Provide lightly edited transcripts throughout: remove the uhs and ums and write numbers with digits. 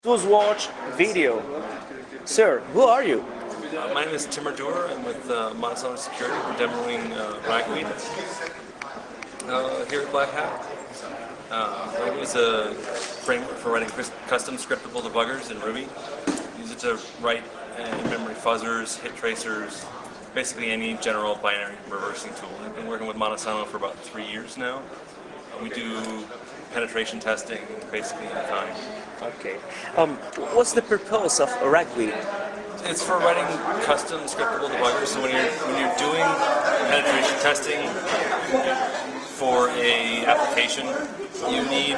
Tools Watch video. Sir, who are you? My name is Timur. I'm with Monticello Security. We're demoing RagWeed here at Black Hat. RagWeed is a framework for writing custom scriptable debuggers in Ruby. Use it to write in-memory fuzzers, hit tracers, basically any general binary reversing tool. I've been working with Monticello for about 3 years now. We do penetration testing basically in time. Okay. What's the purpose of RagWeed? It's for writing custom scriptable debuggers. So when you're doing penetration testing for a application, you need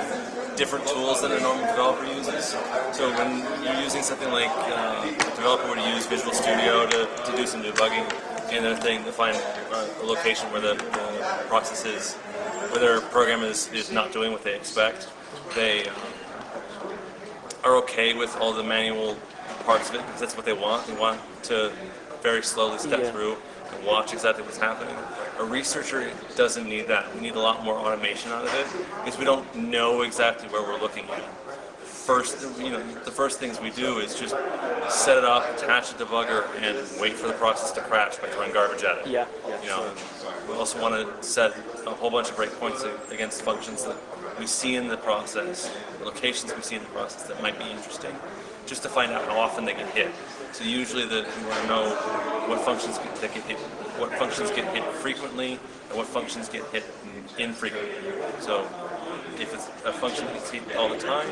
different tools than a normal developer uses. So when you're using something like a developer would use Visual Studio to do some debugging, and then to find a location where the process is, where their program is not doing what they expect, they are okay with all the manual parts of it because that's what they want. They want to very slowly step through and watch exactly what's happening. A researcher doesn't need that. We need a lot more automation out of it because we don't know exactly where we're looking at. The first things we do is just set it up, attach a debugger, and wait for the process to crash by throwing garbage at it. We also want to set a whole bunch of breakpoints against functions that we see in the process, locations we see in the process that might be interesting, just to find out how often they get hit. So usually we want to know what functions get hit, what functions get hit frequently, and what functions get hit infrequently. So if it's a function that gets hit all the time,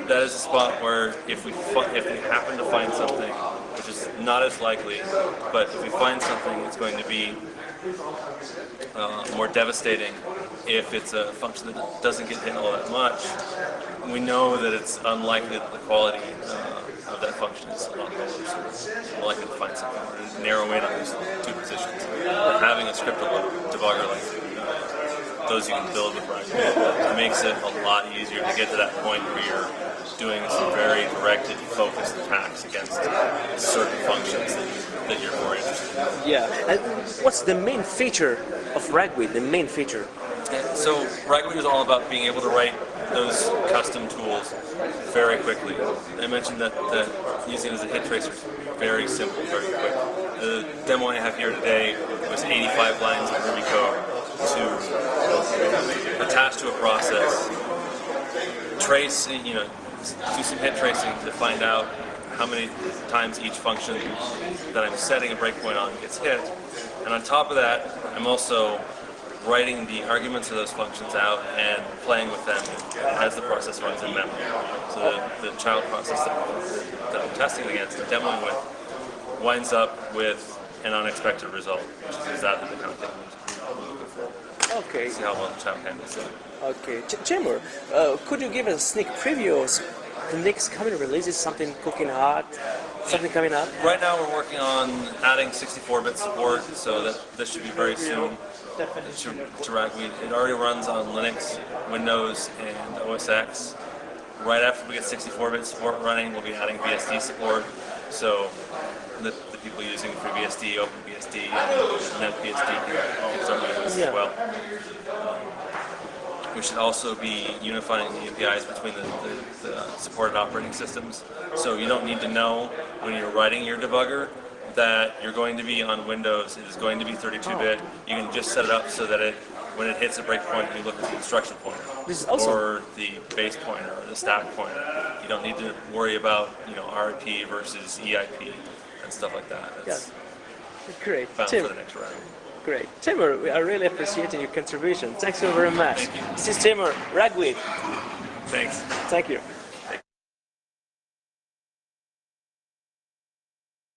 that is a spot where if we happen to find something, which is not as likely, but if we find something, it's going to be more devastating if it's a function that doesn't get hit all that much. We know that it's unlikely that the quality of that function is a lot lower, so we're likely to find something. We're narrow in on those two positions. But having a scriptable debugger like those you can build with RagWeed makes it a lot easier to get to that point where you're doing some very directed, focused attacks against certain functions that you're more interested in. Yeah, and what's the main feature of RagWeed, the main feature? So RagWeed is all about being able to write those custom tools very quickly. I mentioned that using it as a hit tracer is very simple, very quick. The demo I have here today was 85 lines of Ruby code to attach to a process, trace, do some hit tracing to find out how many times each function that I'm setting a breakpoint on gets hit. And on top of that, I'm also writing the arguments of those functions out and playing with them as the process runs in memory. So the child process that I'm testing against and demoing with winds up with an unexpected result, which is exactly the kind of thing we're looking for. Okay. See how well the child handles it. Okay. Timur, could you give us a sneak preview of the next coming releases, something cooking hot, something coming up? Right now we're working on adding 64-bit support, so that should be very soon to RagWeed. It already runs on Linux, Windows, and OS X. Right after we get 64-bit support running, we'll be adding BSD support, so the people using FreeBSD, OpenBSD, and NetBSD can start using this as well. We should also be unifying the APIs between the supported operating systems. So you don't need to know when you're writing your debugger that you're going to be on Windows, it is going to be 32-bit. You can just set it up so that when it hits a breakpoint, you look at the instruction pointer or the base pointer or the stack pointer. You don't need to worry about RIP versus EIP and stuff like that. It's great. Bound for the next round. Great. Timur, we are really appreciating your contribution. Thanks so very much. Thank you. This is Timur, RagWeed. Thanks. Thank you.